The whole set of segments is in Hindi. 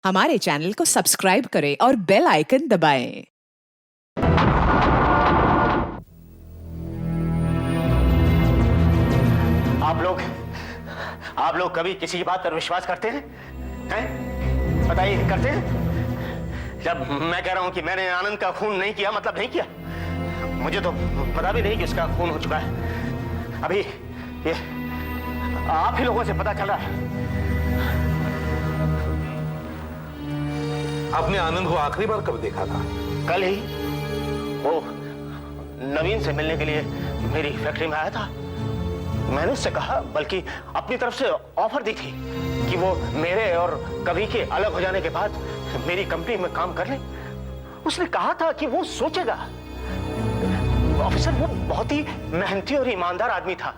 हमारे चैनल को सब्सक्राइब करें और बेल आइकन दबाएं। आप लोग कभी किसी की बात पर विश्वास करते हैं? हैं? बताइए, करते हैं? जब मैं कह रहा हूं कि मैंने आनंद का खून नहीं किया, मतलब नहीं किया। मुझे तो पता भी नहीं कि उसका खून हो चुका है। अभी ये आप ही लोगों से पता चल रहा है। आपने आनंद को आखिरी बार कब देखा था? कल ही वो नवीन से मिलने के लिए मेरी फैक्ट्री में आया था। मैंने उससे कहा, बल्कि अपनी तरफ से ऑफर दी थी कि वो मेरे और कवि के अलग हो जाने के बाद मेरी कंपनी में काम कर ले। उसने कहा था कि वो सोचेगा। ऑफिसर, वो बहुत ही मेहनती और ईमानदार आदमी था।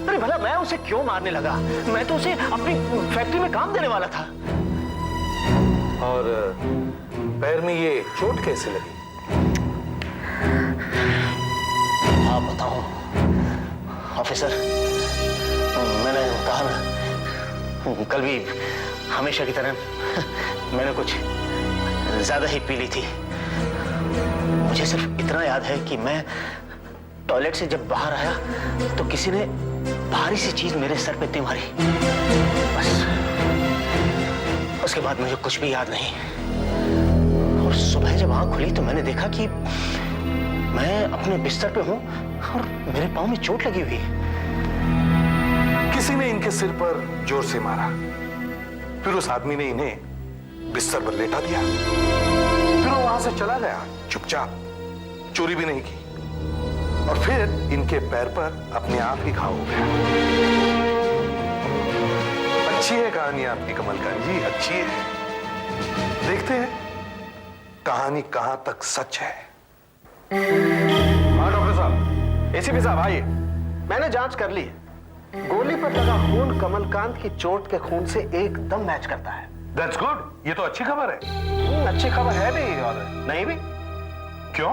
अरे भला मैं उसे क्यों मारने लगा? मैं तो उसे अपनी फैक्ट्री में काम देने वाला था। और पैर में ये चोट कैसे लगी? आप बताओ ऑफिसर, मैंने कहा ना, कल भी हमेशा की तरह मैंने कुछ ज्यादा ही पी ली थी। मुझे सिर्फ इतना याद है कि मैं टॉयलेट से जब बाहर आया तो किसी ने भारी सी चीज मेरे सर पे मारी। बस उसके बाद मुझे कुछ भी याद नहीं। और सुबह जब आंख खुली तो मैंने देखा कि मैं अपने बिस्तर पे हूं और मेरे पांव में चोट लगी हुई है। किसी ने इनके सिर पर जोर से मारा, फिर उस आदमी ने इन्हें बिस्तर पर लेटा दिया, फिर वो वहां से चला गया चुपचाप, चोरी भी नहीं की, और फिर इनके पैर पर अपने आप ही घाव हो गया। अच्छी है कहानी आपकी कमलकांत जी, अच्छी है। देखते हैं कहानी कहां तक सच है। हाँ डॉक्टर साहब, एसीपी साहब आइए। मैंने जांच कर ली है। गोली पर लगा खून कमलकांत की चोट के खून से एकदम मैच करता है। That's good, ये तो अच्छी खबर है। अच्छी खबर है भी और नहीं भी। क्यों?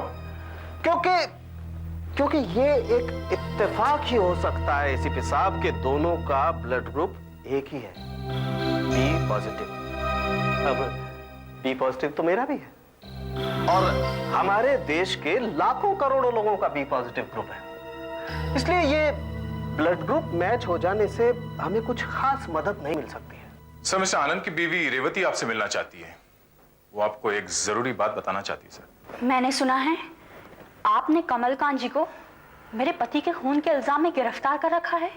क्योंकि ये एक इत्तेफाक ही हो सकता है एसीपी साहब के दोनों का ब्लड ग्रुप एक ही है, बी पॉजिटिव। अब बी पॉजिटिव तो मेरा भी है और हमारे देश के लाखों करोड़ों लोगों का बी पॉजिटिव ग्रुप है। इसलिए ये ब्लड ग्रुप मैच हो जाने से हमें कुछ खास मदद नहीं मिल सकती है। सर, मिस्टर आनंद की बीवी रेवती आपसे मिलना चाहती है। वो आपको एक जरूरी बात बताना चाहती है सर। मैंने सुना है आपने कमलकांत जी को मेरे पति के खून के इल्जाम में गिरफ्तार कर रखा है।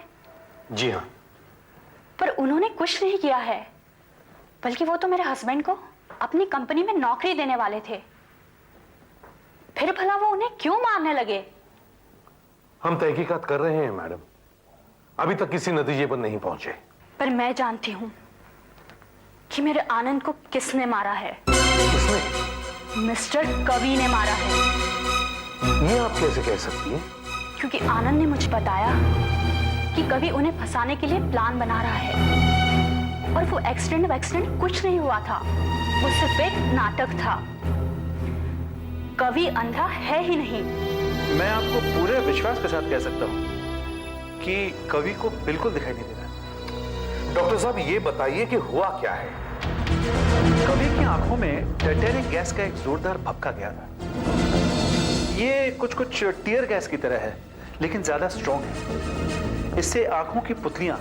जी हाँ। पर उन्होंने कुछ नहीं किया है, बल्कि वो तो मेरे हस्बैंड को अपनी कंपनी में नौकरी देने वाले थे। फिर भला वो उन्हें क्यों मारने लगे? हम तहकीकात कर रहे हैं मैडम, अभी तक किसी नतीजे पर नहीं पहुंचे। पर मैं जानती हूं कि मेरे आनंद को किसने मारा है। किसने? मिस्टर कवि ने मारा है। ये आप कैसे कह सकती हैं? क्योंकि आनंद ने मुझे बताया कि कवि उन्हें फंसाने के लिए प्लान बना रहा है और वो एक्सीडेंट कुछ नहीं हुआ था, वो सिर्फ एक नाटक था। कवि अंधा है ही नहीं। मैं आपको पूरे विश्वास के साथ कह सकता हूं कि कवि को बिल्कुल दिखाई नहीं दे रहा। डॉक्टर साहब, ये बताइए कि हुआ क्या है? कवि की आंखों में टाइटेनिक गैस का एक जोरदार भपका गया था। ये कुछ टीयर गैस की तरह है, लेकिन ज्यादा स्ट्रॉन्ग है। इससे आंखों की पुतलियां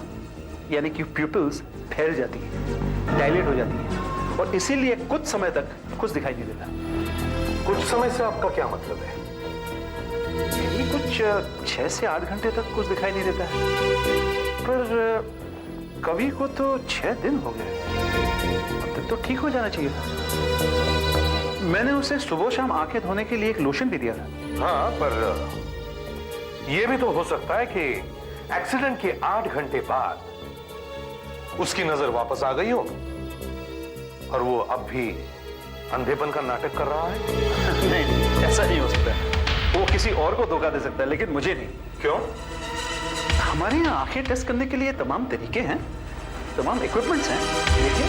यानी कि प्यूपिल्स फैल जाती हैं, डायलेट हो जाती हैं, और इसीलिए कुछ समय तक कुछ दिखाई नहीं देता। कुछ समय से आपका क्या मतलब है? यही कुछ 6 से 8 घंटे तक कुछ दिखाई नहीं देता है। पर कवि को तो 6 दिन हो गए, अब तक तो ठीक हो जाना चाहिए था। मैंने उसे सुबह शाम आंखें धोने के लिए एक लोशन भी दिया था। हाँ, पर यह भी तो हो सकता है कि एक्सीडेंट के 8 घंटे बाद उसकी नजर वापस आ गई हो और वो अब भी अंधेपन का नाटक कर रहा है। नहीं, ऐसा नहीं हो सकता। वो किसी और को धोखा दे सकता है, लेकिन मुझे नहीं। क्यों? हमारे यहाँ आंखें टेस्ट करने के लिए तमाम तरीके हैं, तमाम इक्विपमेंट्स हैं। देखिए,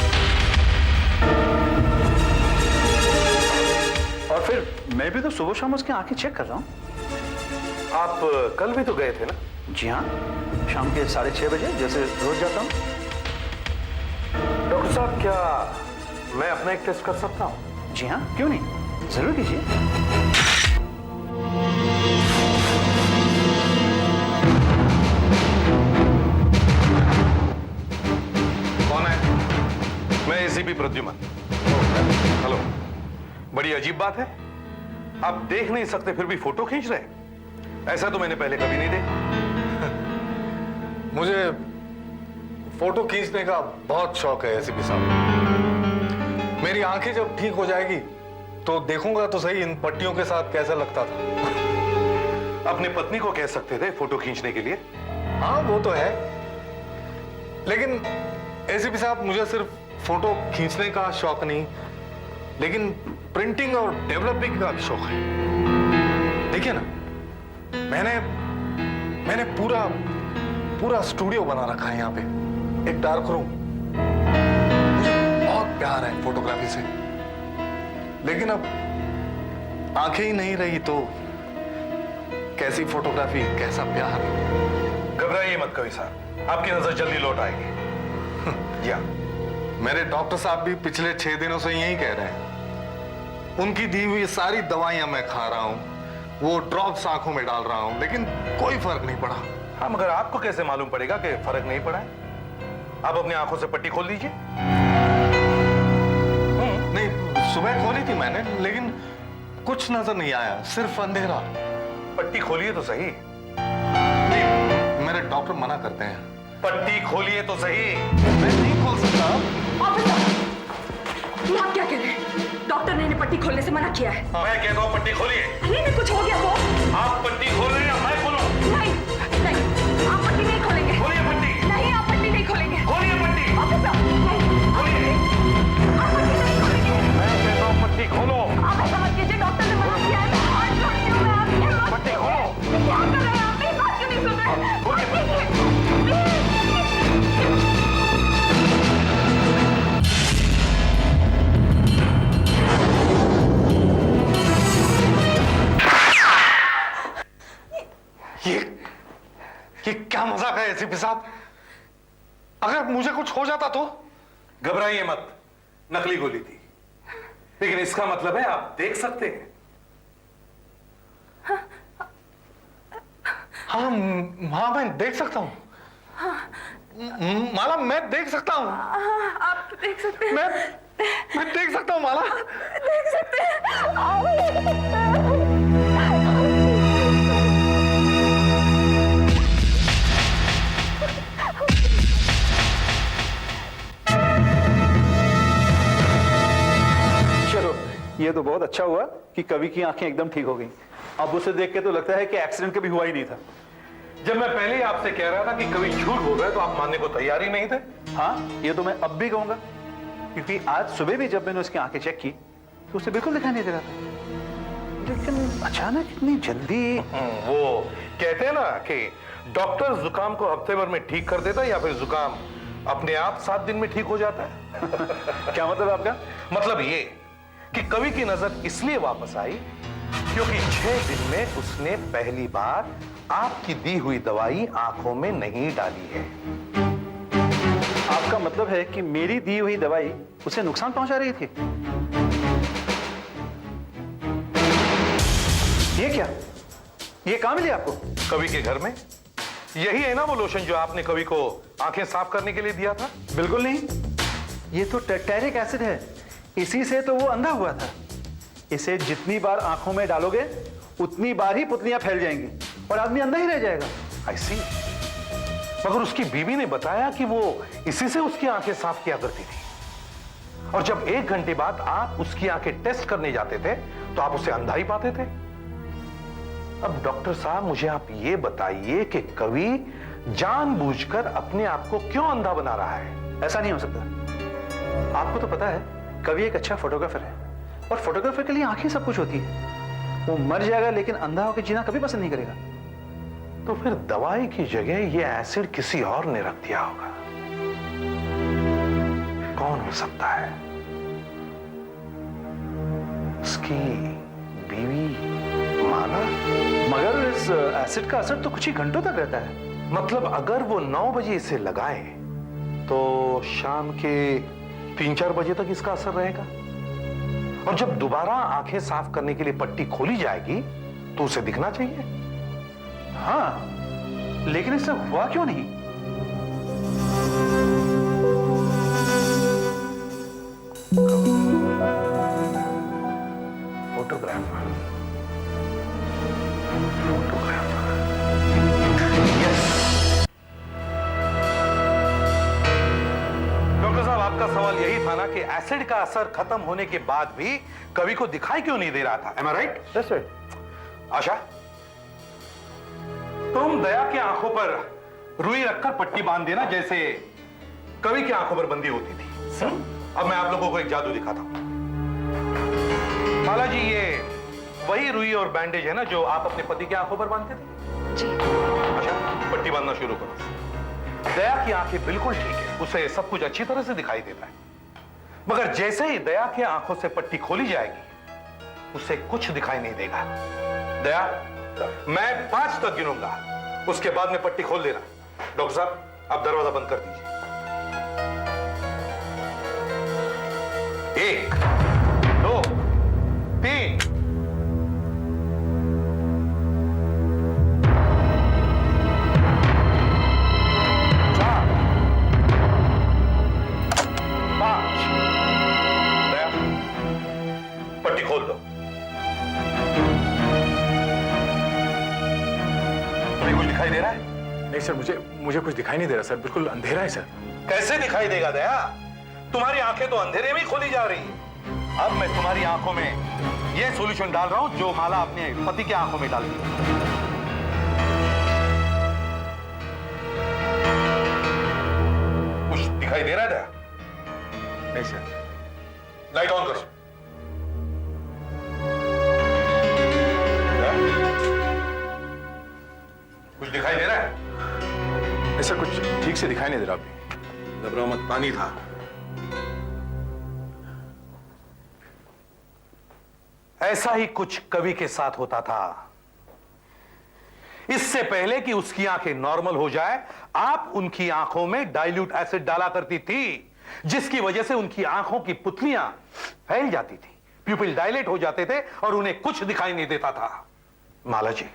और फिर मैं भी तो सुबह शाम उसकी आंखें चेक कर रहा हूँ। आप कल भी तो गए थे ना? जी हाँ, शाम के 6:30 बजे, जैसे रोज जाता हूँ। डॉक्टर साहब, क्या मैं अपना एक टेस्ट कर सकता हूं? जी हाँ, क्यों नहीं, जरूर कीजिए। कौन है? मैं एसीपी प्रद्युमन। हेलो। बड़ी अजीब बात है, आप देख नहीं सकते फिर भी फोटो खींच रहे हैं। ऐसा तो मैंने पहले कभी नहीं देखा। मुझे फोटो खींचने का बहुत शौक है एसीपी साहब। मेरी आंखें जब ठीक हो जाएगी तो देखूंगा तो सही इन पट्टियों के साथ कैसा लगता था। अपनी पत्नी को कह सकते थे फोटो खींचने के लिए। हाँ वो तो है, लेकिन एसीपी साहब मुझे सिर्फ फोटो खींचने का शौक नहीं, लेकिन प्रिंटिंग और डेवलपिंग का भी शौक है। देखिए ना, मैंने पूरा स्टूडियो बना रखा है यहाँ पे, एक डार्क रूम। मुझे बहुत प्यार है फोटोग्राफी से, लेकिन अब आंखें ही नहीं रही तो कैसी फोटोग्राफी, कैसा प्यार। घबराइए मत कवि साहब, आपकी नजर जल्दी लौट आएगी। या मेरे डॉक्टर साहब भी पिछले 6 दिनों से यही कह रहे हैं। उनकी दी हुई सारी दवाइयां मैं खा रहा हूं, वो ड्रॉप्स आंखों में डाल रहा हूं, लेकिन कोई फर्क नहीं पड़ा। हाँ, मगर आपको कैसे मालूम पड़ेगा कि फर्क नहीं पड़ा है? आप अपनी आंखों से पट्टी खोल लीजिए। नहीं, सुबह खोली थी मैंने, लेकिन कुछ नजर नहीं आया, सिर्फ अंधेरा। पट्टी खोलिए तो सही। नहीं, मेरे डॉक्टर मना करते हैं। पट्टी खोलिए तो सही। मैं नहीं खोल सकता। ये आप क्या कह रहे हैं? डॉक्टर ने इन्हें पट्टी खोलने से मना किया है। मैं कहता हूँ पट्टी खोलिए। अरे इन्हें कुछ हो गया तो? आप पट्टी खोल रहे हैं या मैं खोलूं? नहीं, नहीं, आप पट्टी नहीं खोलेंगे। खोलिए पट्टी। नहीं, आप पट्टी नहीं खोलेंगे। खोलिए पट्टी। ऑफिसर, नहीं, खोलिए। आप पट्टी नहीं खोलेंगे। मैं कहता हूँ पट्टी खोलो। आप ऐसा मत कीजिए, डॉक्टर ने मना किया है। मैं हाथ जोड़ती हूँ, मैं आपकी हिम्मत। पट्टी खोलो। क्या कर रहे हैं आप? मेरी बात क्यों नहीं सुन रहे? ये क्या मजाक है एसीपी साहब? अगर मुझे कुछ हो जाता तो? घबराइए मत, नकली गोली थी, लेकिन इसका मतलब है आप देख सकते हैं। हाँ, हाँ मैं देख सकता हूँ। माला, मैं देख सकता हूँ। आप देख सकते हैं। मैं देख सकता हूँ माला। देख सकते हैं। चलो, ये तो बहुत अच्छा हुआ कि कवि की आंखें एकदम ठीक हो गई। अब उसे देख के तो लगता है कि एक्सीडेंट कभी हुआ ही नहीं था। जब मैं पहले ही आपसे कह रहा था कि कभी झूठ बोल रहे तो आप मानने को तैयार ही नहीं थे। हाँ, ये तो मैं अब भी कहूंगा, क्योंकि आज सुबह भी जब मैंने उसकी आंखें चेक की तो उसे बिल्कुल दिखाई नहीं दे रहा था, लेकिन अचानक इतनी जल्दी। वो कहते हैं ना कि डॉक्टर जुकाम को हफ्ते भर में ठीक कर देता है या फिर जुकाम अपने आप 7 दिन में ठीक हो जाता है। क्या मतलब आपका? मतलब ये कि कवि की नजर इसलिए वापस आई क्योंकि 6 दिन में उसने पहली बार आपकी दी हुई दवाई आंखों में नहीं डाली है। आपका मतलब है कि मेरी दी हुई दवाई उसे नुकसान पहुंचा रही थी? ये क्या? ये कहां मिली आपको? कवि के घर में। यही है ना वो लोशन जो आपने कवि को आंखें साफ करने के लिए दिया था? बिल्कुल नहीं, ये तो टेरिक एसिड है, इसी से तो वो अंधा हुआ था। इसे जितनी बार आंखों में डालोगे उतनी बार ही पुतलियां फैल जाएंगी और आदमी अंधा ही रह जाएगा। आई सी। मगर उसकी बीवी ने बताया कि वो इसी से उसकी आंखें साफ किया करती थी, और जब 1 घंटे बाद आप उसकी आंखें टेस्ट करने जाते थे तो आप उसे अंधा ही पाते थे। अब डॉक्टर साहब, मुझे आप ये बताइए कि कवि जानबूझकर अपने आप को क्यों अंधा बना रहा है? ऐसा नहीं हो सकता। आपको तो पता है कवि एक अच्छा फोटोग्राफर है, और फोटोग्राफर के लिए आंखें सब कुछ होती है। वो मर जाएगा लेकिन अंधा होकर जीना कभी पसंद नहीं करेगा। तो फिर दवाई की जगह ये एसिड किसी और ने रख दिया होगा। कौन हो सकता है? उसकी बीवी माला? मगर इस एसिड का असर तो कुछ ही घंटों तक रहता है। मतलब अगर वो 9 बजे इसे लगाए तो शाम के 3-4 बजे तक इसका असर रहेगा और जब दोबारा आंखें साफ करने के लिए पट्टी खोली जाएगी तो उसे दिखना चाहिए। हाँ, लेकिन इससे हुआ क्यों नहीं? फोटोग्राफर डॉक्टर साहब, आपका सवाल यही था ना कि एसिड का असर खत्म होने के बाद भी कवि को दिखाई क्यों नहीं दे रहा था? Am I right? Yes sir. Asha, तुम दया की आंखों पर रुई रखकर पट्टी बांध देना जैसे कवि की आंखों पर बंदी होती थी। सर, अब मैं आप लोगों को एक जादू दिखाता हूं। माला जी, ये वही रुई और बैंडेज है ना जो आप अपने पति की आंखों पर बांधते थे? जी। अच्छा, पट्टी बांधना शुरू करो। दया की आंखें बिल्कुल ठीक है, उसे सब कुछ अच्छी तरह से दिखाई देता है, मगर जैसे ही दया की आंखों से पट्टी खोली जाएगी उसे कुछ दिखाई नहीं देगा। दया, मैं 5 तक गिनूंगा, उसके बाद में पट्टी खोल देना। डॉक्टर साहब, आप दरवाजा बंद कर दीजिए। 1, 2, 3। 4, 5। दया, पट्टी खोल दो। तुम्हें कुछ दिखाई दे रहा है? नहीं सर, मुझे कुछ दिखाई नहीं दे रहा सर, बिल्कुल अंधेरा है सर। कैसे दिखाई देगा दया? तुम्हारी आंखें तो अंधेरे में खोली जा रही है। अब मैं तुम्हारी आंखों में यह सॉल्यूशन डाल रहा हूं जो माला अपने पति की आंखों में डालती है। कुछ दिखाई दे रहा है दया? नहीं सर। लाइट ऑन करो। कुछ दिखाई दे रहा है? नहीं सर, कुछ ठीक से दिखाई नहीं दे रहा अभी। घबराओ मत, पानी था। ऐसा ही कुछ कवि के साथ होता था। इससे पहले कि उसकी आंखें नॉर्मल हो जाए, आप उनकी आंखों में डाइल्यूट एसिड डाला करती थी, जिसकी वजह से उनकी आंखों की पुतलियां फैल जाती थी, प्यूपिल डायलेट हो जाते थे और उन्हें कुछ दिखाई नहीं देता था। माला जी,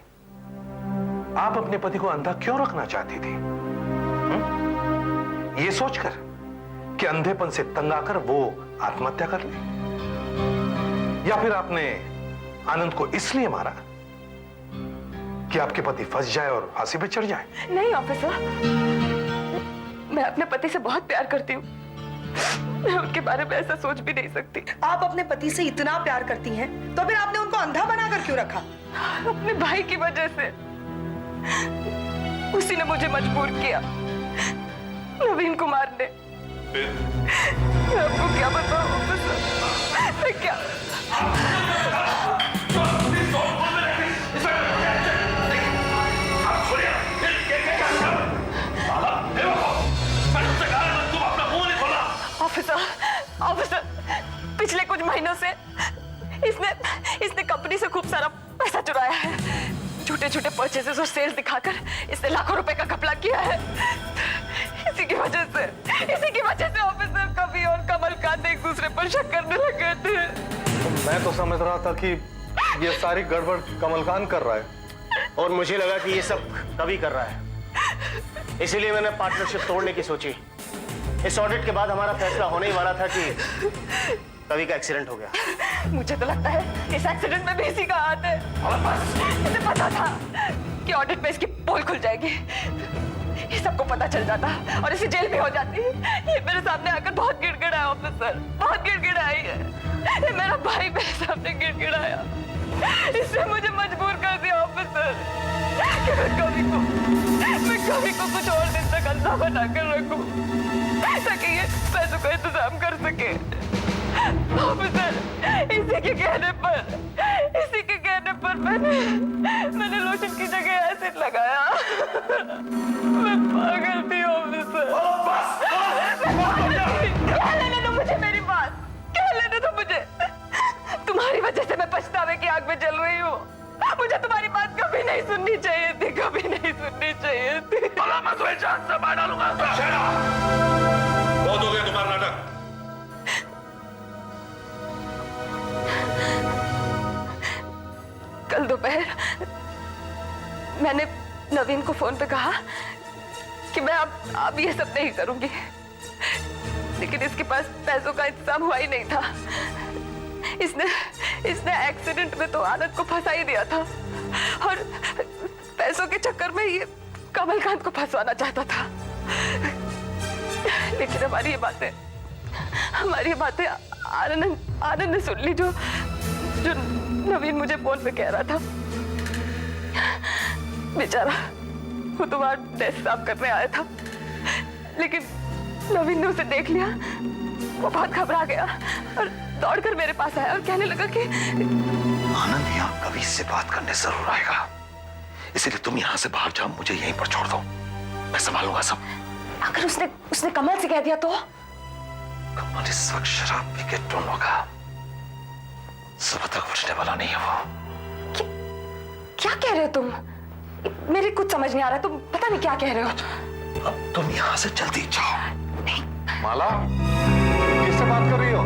आप अपने पति को अंधा क्यों रखना चाहती थी? ये सोचकर कि अंधेपन से तंग आकर वो आत्महत्या कर ले, या फिर आपने आनंद को इसलिए मारा कि आपके पति फंस जाए और फांसी पे चढ़ जाए? नहीं ऑफिसर, मैं अपने पति से बहुत प्यार करती हूँ। मैं उनके बारे में ऐसा सोच भी नहीं सकती। आप अपने पति से इतना प्यार करती हैं, तो फिर आपने उनको अंधा बनाकर क्यों रखा? अपने भाई की वजह से। उसी ने मुझे मजबूर किया नवीन कुमार ने। मैं आपको क्या बताऊं ऑफिसर, मैं क्या ऑफिसर, पिछले कुछ महीनों से इसने कंपनी से खूब सारा पैसा चुराया है। छोटे छोटे परचेसेस और सेल्स दिखाकर इसने लाखों रुपए का घपला किया है। इसी की वजह से ऑफिसर कवि और कमलकांत एक दूसरे पर शक करने लगे थे। मैं तो समझ रहा था कि ये सारी गड़बड़ कमलकांत कर रहा है, और मुझे लगा कि ये सब कवि कर रहा है, इसीलिए मैंने पार्टनरशिप तोड़ने की सोची। इस ऑडिट के बाद हमारा फैसला होने ही वाला था कि कवि का एक्सीडेंट हो गया। मुझे तो लगता है इस एक्सीडेंट में भी इसी का हाथ है। मुझे पता था कि ऑडिट में इसकी पोल खुल जाएगी, ये सबको पता चल जाता और इसे जेल भी हो जाती। ये मेरे सामने आकर बहुत गिड़गिड़ाया ऑफिसर, बहुत गिड़गिड़ाई है। ये मेरा भाई मेरे सामने गिड़गिड़ाया, इसने मुझे मजबूर कर दिया ऑफिसर कि मैं कवि को कुछ और दिन तक अंधा बनाकर रखूं ताकि ये पैसों का इंतजाम कर सके। ऑफिसर, इसी के कहने पर मैंने लोशन की जगह एसिड लगाया। मैं पागल थी ऑफिसर। क्या लेने दो मुझे मेरी बात, क्या लेने दो मुझे। तुम्हारी वजह से मैं पछतावे की आग में जल रही हूँ। मुझे तुम्हारी बात कभी नहीं सुननी चाहिए थी, कभी नहीं सुननी चाहिए थी। मैं तुम्हें जान से मार डालूंगा। बहुत हो गया तुम्हारा नाटक। कल दोपहर मैंने नवीन को फोन पे कहा कि मैं अब ये सब नहीं करूंगी, लेकिन इसके पास पैसों का इंतजाम हुआ ही नहीं था। इसने एक्सीडेंट में तो आनंद को फंसा ही दिया था और पैसों के चक्कर में ये कमलकांत को फंसवाना चाहता था। लेकिन हमारी ये बातें आनंद ने सुन ली, जो नवीन मुझे फोन पे कह रहा था। बेचारा वो तो वहां डेस्क साफ करने आया था, लेकिन नवीन ने उसे देख लिया। वो बहुत घबरा गया और दौड़कर मेरे पास आया और कहने लगा कि आनंद यहाँ कवि से बात करने जरूर आएगा, इसलिए तुम यहाँ से बाहर जाओ, मुझे यहीं पर छोड़ दो, मैं संभालूंगा सब। अगर उसने कमल से कह दिया तो? कमल इस वक्त शराब पी के टोन होगा, सुबह तक उठने वाला नहीं है वो। क्या कह रहे हो तुम? मेरी कुछ समझ नहीं आ रहा, तुम पता नहीं क्या कह रहे हो। अब तुम यहाँ से जल्दी जाओ। माला, किससे बात कर रही हो?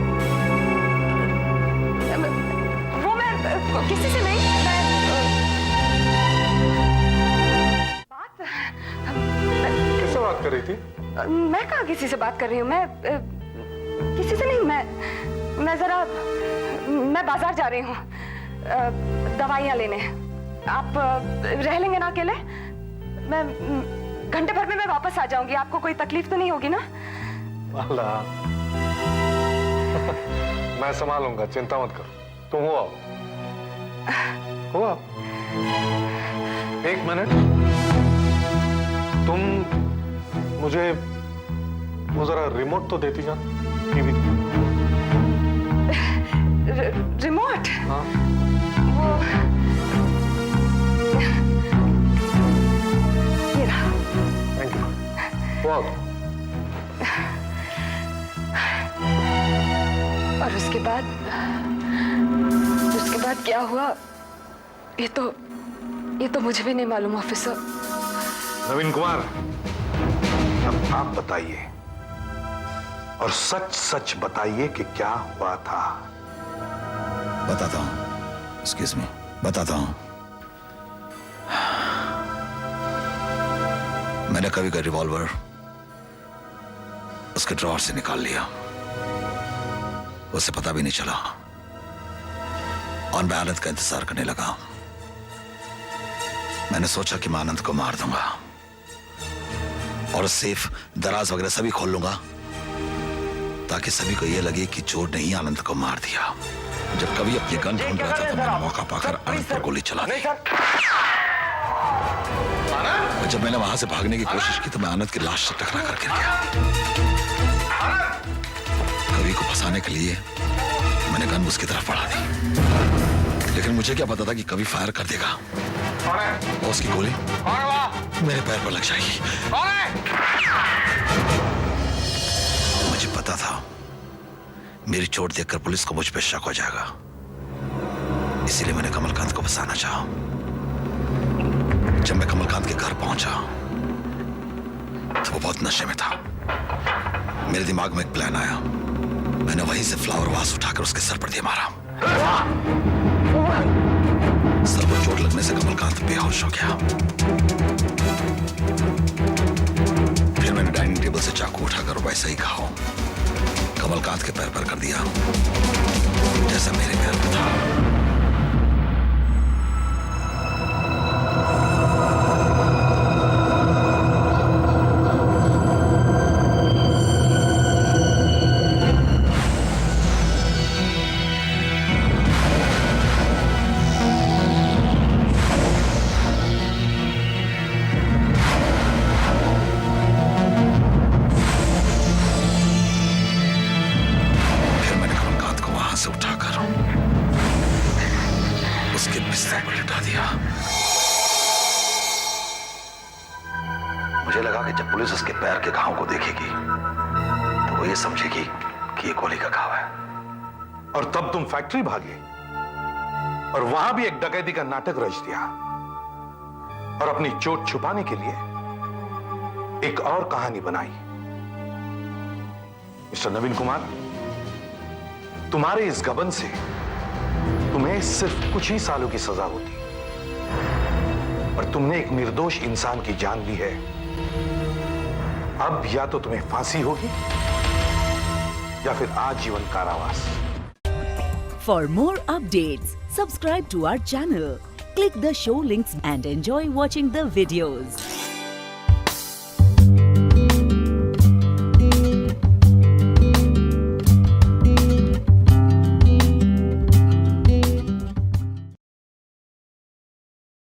वो मैं किसी से नहीं, किससे बात कर रही थी? मैं कहाँ किसी से बात कर रही हूँ? मैं किसी से नहीं, मैं बाजार जा रही हूँ दवाइयाँ लेने। आप रह लेंगे ना अकेले? मैं घंटे भर में मैं वापस आ जाऊंगी, आपको कोई तकलीफ तो नहीं होगी ना? माला, मैं संभालूंगा, चिंता मत करो, तुम हो आओ। एक मिनट, तुम मुझे वो जरा रिमोट तो देती जा टीवी। रिमोट? हाँ। वो ये रहा। Thank you. वो आओ। और उसके बाद क्या हुआ ये तो मुझे भी नहीं मालूम ऑफिसर। नवीन कुमार, अब आप बताइए और सच सच बताइए कि क्या हुआ था। बताता हूं, एक्सक्यूज मी, बताता हूं। मैंने कवि का रिवॉल्वर उसके ड्रॉअर से निकाल लिया, उसे पता भी नहीं चला और मैं आनंद का इंतजार करने लगा। मैंने सोचा कि मैं आनंद को मार दूंगा और सेफ, दराज वगैरह सभी खोल लूंगा ताकि सभी को यह लगे कि चोर ने ही आनंद को मार दिया। जब कवि अपनी गन ढूंढ रहा था तो मैंने मौका पाकर आनंद पर गोली चला दी। और जब मैंने वहां से भागने की कोशिश की तो मैं आनंद की लाश से टकरा कर गिर गया। कवि को फंसाने के लिए मैंने गन उसकी तरफ बढ़ा दी, लेकिन मुझे क्या पता था कि कवि फायर कर देगा और उसकी गोली मेरे पैर पर लग जाएगी। मुझे पता था मेरी चोट देखकर पुलिस को मुझ पर शक हो जाएगा, इसीलिए मैंने कमलकांत को फंसाना चाहा। जब मैं कमलकांत के घर पहुंचा तो वो बहुत नशे में था। मेरे दिमाग में एक प्लान आया, मैंने वहीं से फ्लावर वास उठाकर उसके सर पर दे मारा। सर पर चोट लगने से कमलकांत बेहोश हो गया। फिर मैंने डाइनिंग टेबल से चाकू उठाकर वैसा ही घाव कमलकांत के पैर पर कर दिया जैसा मेरे पैर पर था। मुझे लगा कि जब पुलिस उसके पैर के घाव को देखेगी तो वो ये समझेगी कि ये गोली का घाव है। और तब तुम फैक्ट्री भागे और वहां भी एक डकैती का नाटक रच दिया और अपनी चोट छुपाने के लिए एक और कहानी बनाई। मिस्टर नवीन कुमार, तुम्हारे इस गबन से तुम्हें सिर्फ कुछ ही सालों की सजा होती, और तुमने एक निर्दोष इंसान की जान ली है। अब या तो तुम्हें फांसी होगी या फिर आजीवन कारावास। For more updates, subscribe to our channel, click the show links and enjoy watching the videos.